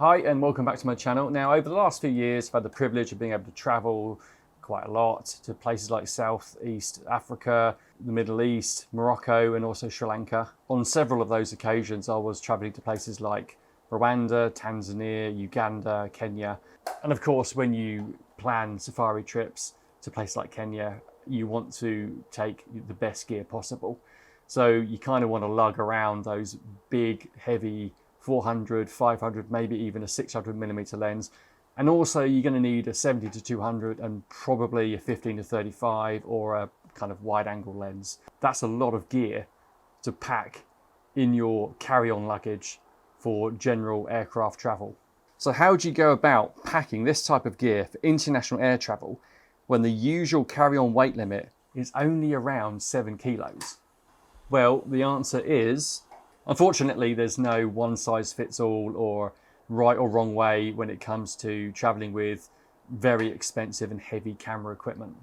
Hi and welcome back to my channel. Now over the last few years I've had the privilege of being able to travel quite a lot to places like Southeast Africa, the Middle East, Morocco and also Sri Lanka. On several of those occasions I was travelling to places like Rwanda, Tanzania, Uganda, Kenya. And of course when you plan safari trips to places like Kenya, you want to take the best gear possible. So you kind of want to lug around those big, heavy 400, 500, maybe even a 600mm lens. And also you're going to need a 70-200 and probably a 15-35 or a kind of wide angle lens. That's a lot of gear to pack in your carry-on luggage for general aircraft travel. So how do you go about packing this type of gear for international air travel when the usual carry-on weight limit is only around 7 kilos? Well, the answer is, unfortunately, there's no one size fits all or right or wrong way when it comes to traveling with very expensive and heavy camera equipment.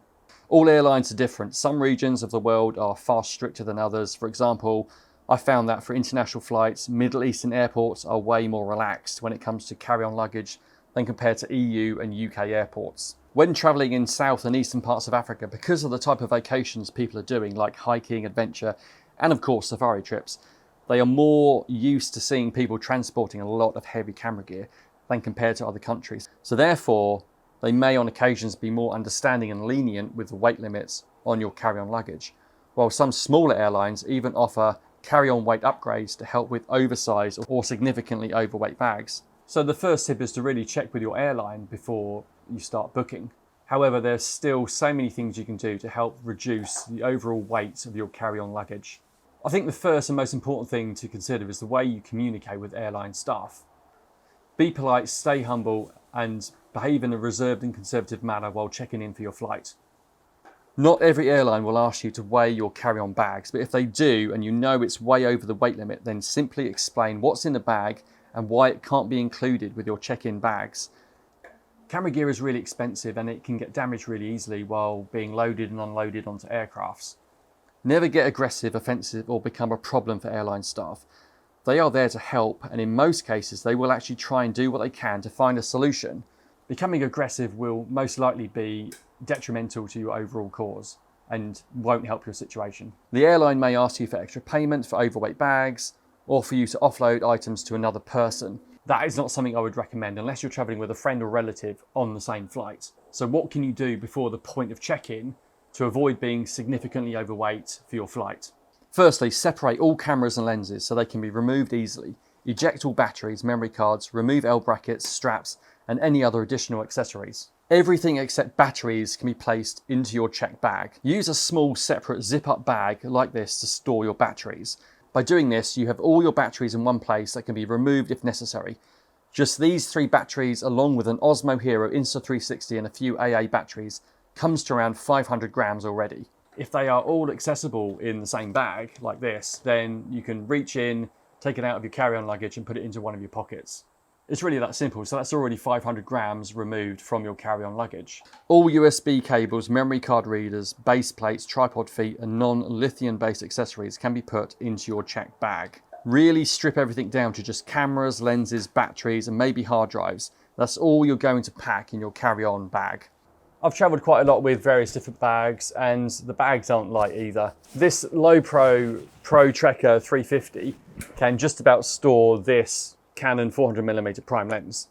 All airlines are different. Some regions of the world are far stricter than others. For example, I found that for international flights, Middle Eastern airports are way more relaxed when it comes to carry-on luggage than compared to EU and UK airports. When traveling in South and Eastern parts of Africa, because of the type of vacations people are doing, like hiking, adventure, and of course safari trips, they are more used to seeing people transporting a lot of heavy camera gear than compared to other countries. So therefore, they may on occasions be more understanding and lenient with the weight limits on your carry-on luggage, while some smaller airlines even offer carry-on weight upgrades to help with oversized or significantly overweight bags. So the first tip is to really check with your airline before you start booking. However, there's still so many things you can do to help reduce the overall weight of your carry-on luggage. I think the first and most important thing to consider is the way you communicate with airline staff. Be polite, stay humble, and behave in a reserved and conservative manner while checking in for your flight. Not every airline will ask you to weigh your carry-on bags, but if they do and you know it's way over the weight limit, then simply explain what's in the bag and why it can't be included with your check-in bags. Camera gear is really expensive and it can get damaged really easily while being loaded and unloaded onto aircrafts. Never get aggressive, offensive, or become a problem for airline staff. They are there to help, and in most cases, they will actually try and do what they can to find a solution. Becoming aggressive will most likely be detrimental to your overall cause and won't help your situation. The airline may ask you for extra payment for overweight bags or for you to offload items to another person. That is not something I would recommend unless you're traveling with a friend or relative on the same flight. So what can you do before the point of check-in to avoid being significantly overweight for your flight? Firstly, separate all cameras and lenses so they can be removed easily. Eject all batteries, memory cards, remove L brackets, straps, and any other additional accessories. Everything except batteries can be placed into your checked bag. Use a small separate zip-up bag like this to store your batteries. By doing this, you have all your batteries in one place that can be removed if necessary. Just these 3 batteries along with an Osmo Hero Insta360 and a few AA batteries comes to around 500 grams already. If they are all accessible in the same bag like this, then you can reach in, take it out of your carry-on luggage and put it into one of your pockets. It's really that simple, so that's already 500 grams removed from your carry-on luggage. All USB cables, memory card readers, base plates, tripod feet and non-lithium based accessories can be put into your checked bag. Really strip everything down to just cameras, lenses, batteries and maybe hard drives. That's all you're going to pack in your carry-on bag. I've travelled quite a lot with various different bags and the bags aren't light either. This Lowepro Trekker 350 can just about store this Canon 400mm prime lens,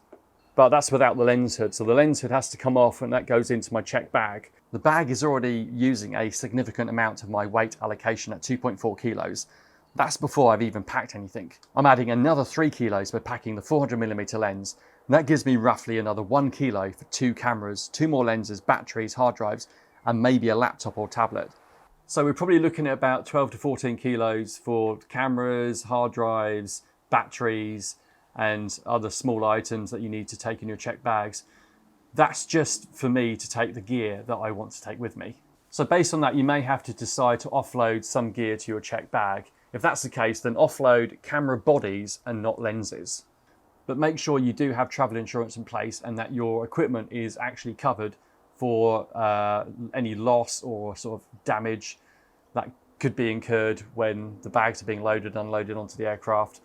but that's without the lens hood, so the lens hood has to come off and that goes into my checked bag. The bag is already using a significant amount of my weight allocation at 2.4 kilos. That's before I've even packed anything. I'm adding another 3 kilos by packing the 400mm lens, and that gives me roughly another 1 kilo for 2 cameras, 2 more lenses, batteries, hard drives, and maybe a laptop or tablet. So we're probably looking at about 12 to 14 kilos for cameras, hard drives, batteries, and other small items that you need to take in your checked bags. That's just for me to take the gear that I want to take with me. So based on that, you may have to decide to offload some gear to your checked bag. If that's the case, then offload camera bodies and not lenses. But make sure you do have travel insurance in place and that your equipment is actually covered for any loss or sort of damage that could be incurred when the bags are being loaded and unloaded onto the aircraft.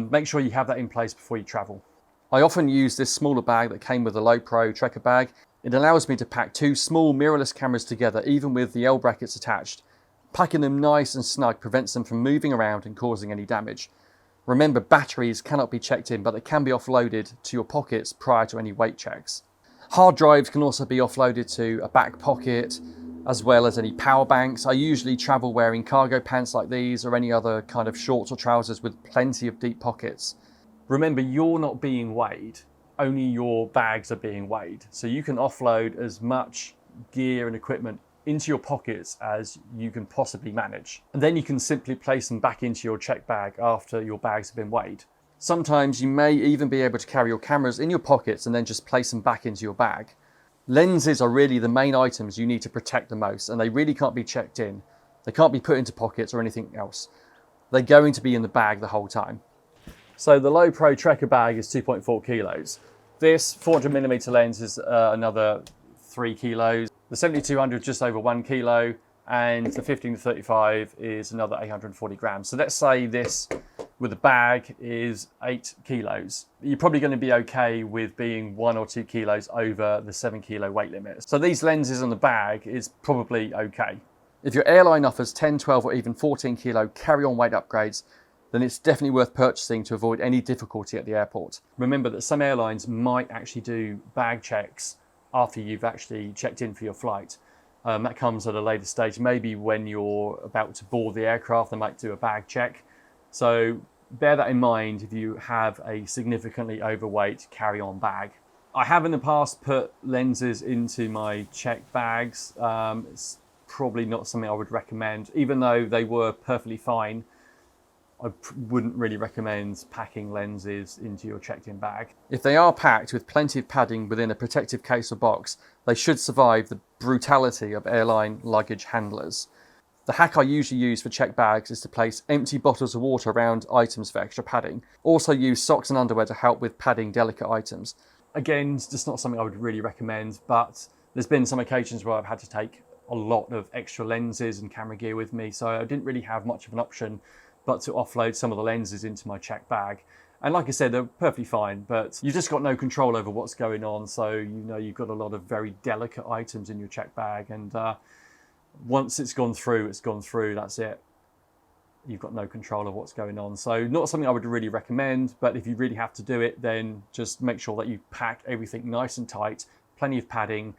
Make sure you have that in place before you travel. I often use this smaller bag that came with the Lowepro Trekker bag. It allows me to pack two small mirrorless cameras together, even with the L brackets attached. Packing them nice and snug prevents them from moving around and causing any damage. Remember, batteries cannot be checked in, but they can be offloaded to your pockets prior to any weight checks. Hard drives can also be offloaded to a back pocket, as well as any power banks. I usually travel wearing cargo pants like these or any other kind of shorts or trousers with plenty of deep pockets. Remember, you're not being weighed, only your bags are being weighed. So you can offload as much gear and equipment into your pockets as you can possibly manage. And then you can simply place them back into your check bag after your bags have been weighed. Sometimes you may even be able to carry your cameras in your pockets and then just place them back into your bag. Lenses are really the main items you need to protect the most, and they really can't be checked in. They can't be put into pockets or anything else. They're going to be in the bag the whole time. So the Lowepro Trekker bag is 2.4 kilos. This 400mm lens is another 3 kilos. The 7200 just over 1 kilo, and the 15-35 is another 840 grams. So let's say this with a bag is 8 kilos. You're probably going to be okay with being 1 or 2 kilos over the 7 kilo weight limit. So these lenses on the bag is probably okay. If your airline offers 10, 12 or even 14 kilo carry-on weight upgrades, then it's definitely worth purchasing to avoid any difficulty at the airport. Remember that some airlines might actually do bag checks after you've actually checked in for your flight. That comes at a later stage. Maybe when you're about to board the aircraft, they might do a bag check. So bear that in mind if you have a significantly overweight carry-on bag. I have in the past put lenses into my check bags. It's probably not something I would recommend, even though they were perfectly fine. I wouldn't really recommend packing lenses into your checked-in bag. If they are packed with plenty of padding within a protective case or box, they should survive the brutality of airline luggage handlers. The hack I usually use for checked bags is to place empty bottles of water around items for extra padding. Also use socks and underwear to help with padding delicate items. Again, it's just not something I would really recommend, but there's been some occasions where I've had to take a lot of extra lenses and camera gear with me, so I didn't really have much of an option but to offload some of the lenses into my check bag. And like I said, they're perfectly fine, but you've just got no control over what's going on. So, you know, you've got a lot of very delicate items in your check bag. And once it's gone through, that's it. You've got no control of what's going on. So not something I would really recommend, but if you really have to do it, then just make sure that you pack everything nice and tight, plenty of padding,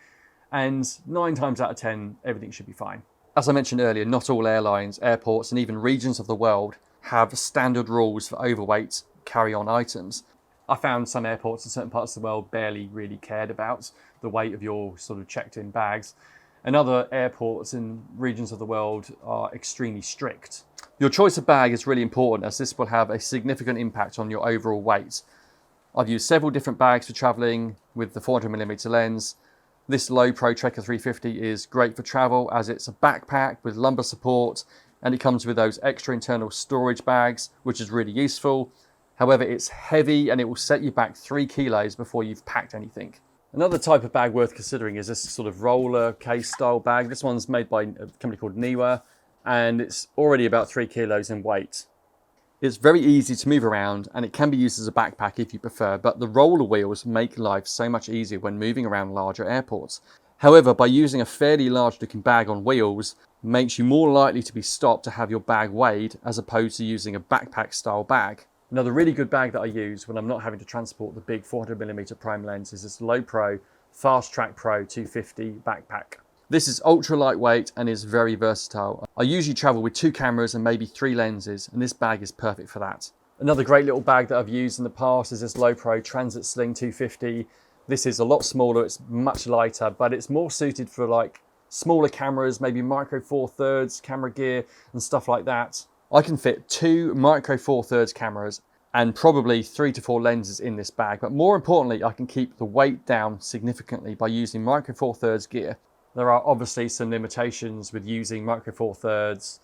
and 9 times out of 10, everything should be fine. As I mentioned earlier, not all airlines, airports, and even regions of the world have standard rules for overweight carry-on items. I found some airports in certain parts of the world barely really cared about the weight of your sort of checked-in bags, and other airports in regions of the world are extremely strict. Your choice of bag is really important, as this will have a significant impact on your overall weight. I've used several different bags for traveling with the 400mm lens. This Lowepro Trekker 350 is great for travel as it's a backpack with lumbar support, and it comes with those extra internal storage bags, which is really useful. However, it's heavy and it will set you back 3 kilos before you've packed anything. Another type of bag worth considering is this sort of roller case style bag. This one's made by a company called Neewer, and it's already about 3 kilos in weight. It's very easy to move around and it can be used as a backpack if you prefer, but the roller wheels make life so much easier when moving around larger airports. However, by using a fairly large looking bag on wheels makes you more likely to be stopped to have your bag weighed as opposed to using a backpack style bag. Another really good bag that I use when I'm not having to transport the big 400mm prime lens is this Lowepro Fast Track Pro 250 backpack. This is ultra lightweight and is very versatile. I usually travel with 2 cameras and maybe 3 lenses, and this bag is perfect for that. Another great little bag that I've used in the past is this Lowepro Transit Sling 250. This is a lot smaller, it's much lighter, but it's more suited for like smaller cameras, maybe micro four thirds camera gear and stuff like that. I can fit 2 micro four thirds cameras and probably 3 to 4 lenses in this bag, but more importantly, I can keep the weight down significantly by using micro four thirds gear. There are obviously some limitations with using micro four thirds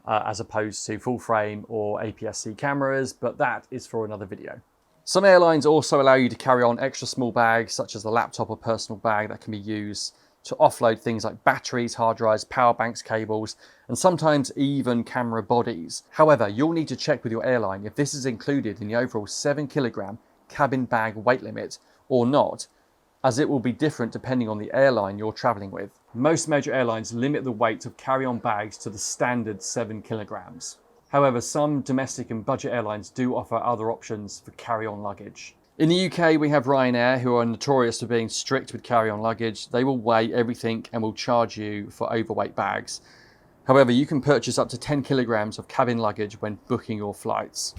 as opposed to full frame or APS-C cameras, but that is for another video. Some airlines also allow you to carry on extra small bags, such as the laptop or personal bag that can be used to offload things like batteries, hard drives, power banks, cables, and sometimes even camera bodies. However, you'll need to check with your airline if this is included in the overall 7 kilogram cabin bag weight limit or not, as it will be different depending on the airline you're traveling with. Most major airlines limit the weight of carry-on bags to the standard 7 kilograms. However, some domestic and budget airlines do offer other options for carry-on luggage. In the UK, we have Ryanair, who are notorious for being strict with carry-on luggage. They will weigh everything and will charge you for overweight bags. However, you can purchase up to 10 kilograms of cabin luggage when booking your flights.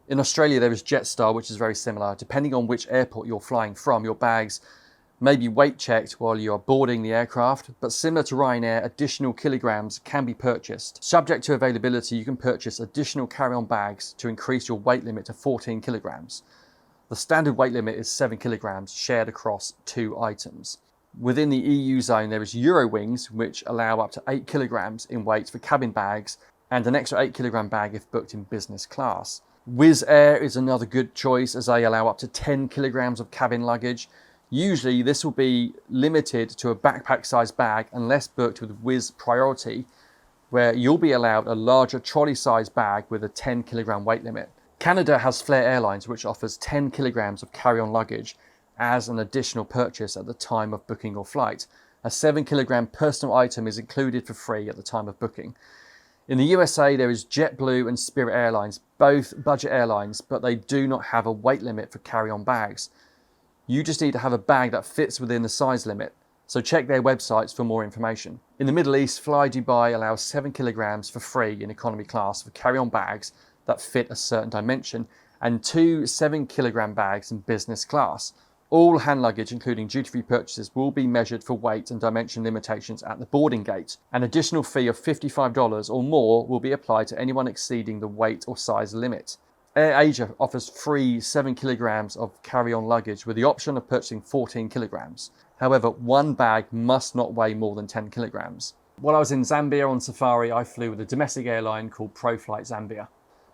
In Australia, there is Jetstar, which is very similar. Depending on which airport you're flying from, your bags may be weight checked while you are boarding the aircraft, but similar to Ryanair, additional kilograms can be purchased. Subject to availability, you can purchase additional carry-on bags to increase your weight limit to 14 kilograms. The standard weight limit is 7 kilograms shared across 2 items. Within the EU zone, there is Eurowings, which allow up to 8 kilograms in weight for cabin bags and an extra 8 kilogram bag if booked in business class. Wizz Air is another good choice as they allow up to 10 kilograms of cabin luggage. Usually this will be limited to a backpack size bag unless booked with Wizz Priority, where you'll be allowed a larger trolley size bag with a 10 kilogram weight limit. Canada has Flair Airlines, which offers 10 kilograms of carry-on luggage as an additional purchase at the time of booking your flight. A 7 kilogram personal item is included for free at the time of booking. In the USA, there is JetBlue and Spirit Airlines, both budget airlines, but they do not have a weight limit for carry-on bags. You just need to have a bag that fits within the size limit, so check their websites for more information. In the Middle East, Fly Dubai allows 7 kilograms for free in economy class for carry-on bags that fit a certain dimension, and 2 7 kilogram bags in business class. All hand luggage, including duty-free purchases, will be measured for weight and dimension limitations at the boarding gate. An additional fee of $55 or more will be applied to anyone exceeding the weight or size limit. AirAsia offers free 7 kilograms of carry-on luggage with the option of purchasing 14 kilograms. However, one bag must not weigh more than 10 kilograms. While I was in Zambia on safari, I flew with a domestic airline called ProFlight Zambia.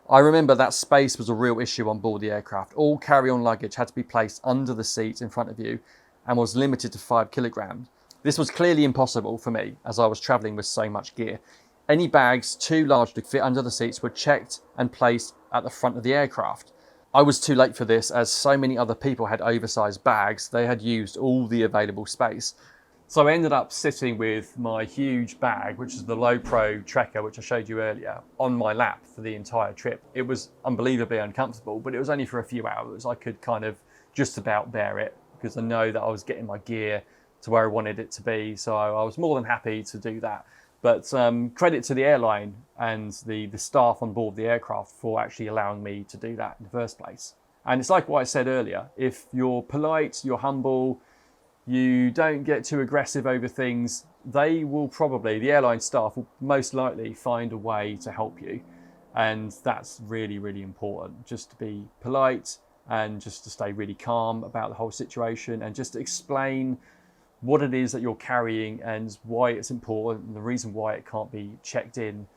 I remember that space was a real issue on board the aircraft. All carry-on luggage had to be placed under the seat in front of you and was limited to 5 kilograms. This was clearly impossible for me as I was travelling with so much gear. Any bags too large to fit under the seats were checked and placed at the front of the aircraft. I was too late for this as so many other people had oversized bags. They had used all the available space. So I ended up sitting with my huge bag, which is the Low Pro Trekker, which I showed you earlier, on my lap for the entire trip. It was unbelievably uncomfortable, but it was only for a few hours. I could kind of just about bear it because I know that I was getting my gear to where I wanted it to be. So I was more than happy to do that. But credit to the airline and the staff on board the aircraft for actually allowing me to do that in the first place. And it's like what I said earlier, if you're polite, you're humble, you don't get too aggressive over things, the airline staff will most likely find a way to help you. And that's really, really important, just to be polite and just to stay really calm about the whole situation and just explain what it is that you're carrying and why it's important and the reason why it can't be checked in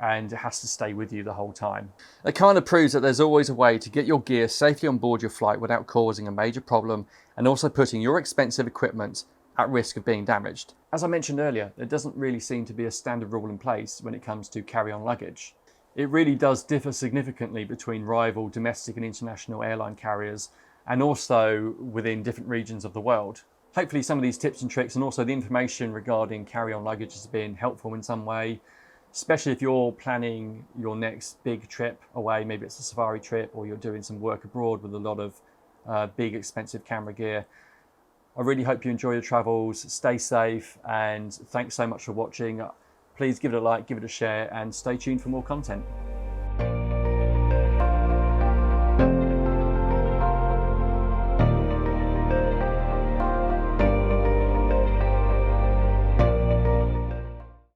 and it has to stay with you the whole time. It kind of proves that there's always a way to get your gear safely on board your flight without causing a major problem and also putting your expensive equipment at risk of being damaged. As I mentioned earlier, there doesn't really seem to be a standard rule in place when it comes to carry-on luggage. It really does differ significantly between rival domestic and international airline carriers and also within different regions of the world. Hopefully some of these tips and tricks and also the information regarding carry-on luggage has been helpful in some way, especially if you're planning your next big trip away. Maybe it's a safari trip or you're doing some work abroad with a lot of big expensive camera gear. I really hope you enjoy your travels, stay safe, and thanks so much for watching. Please give it a like, give it a share, and stay tuned for more content.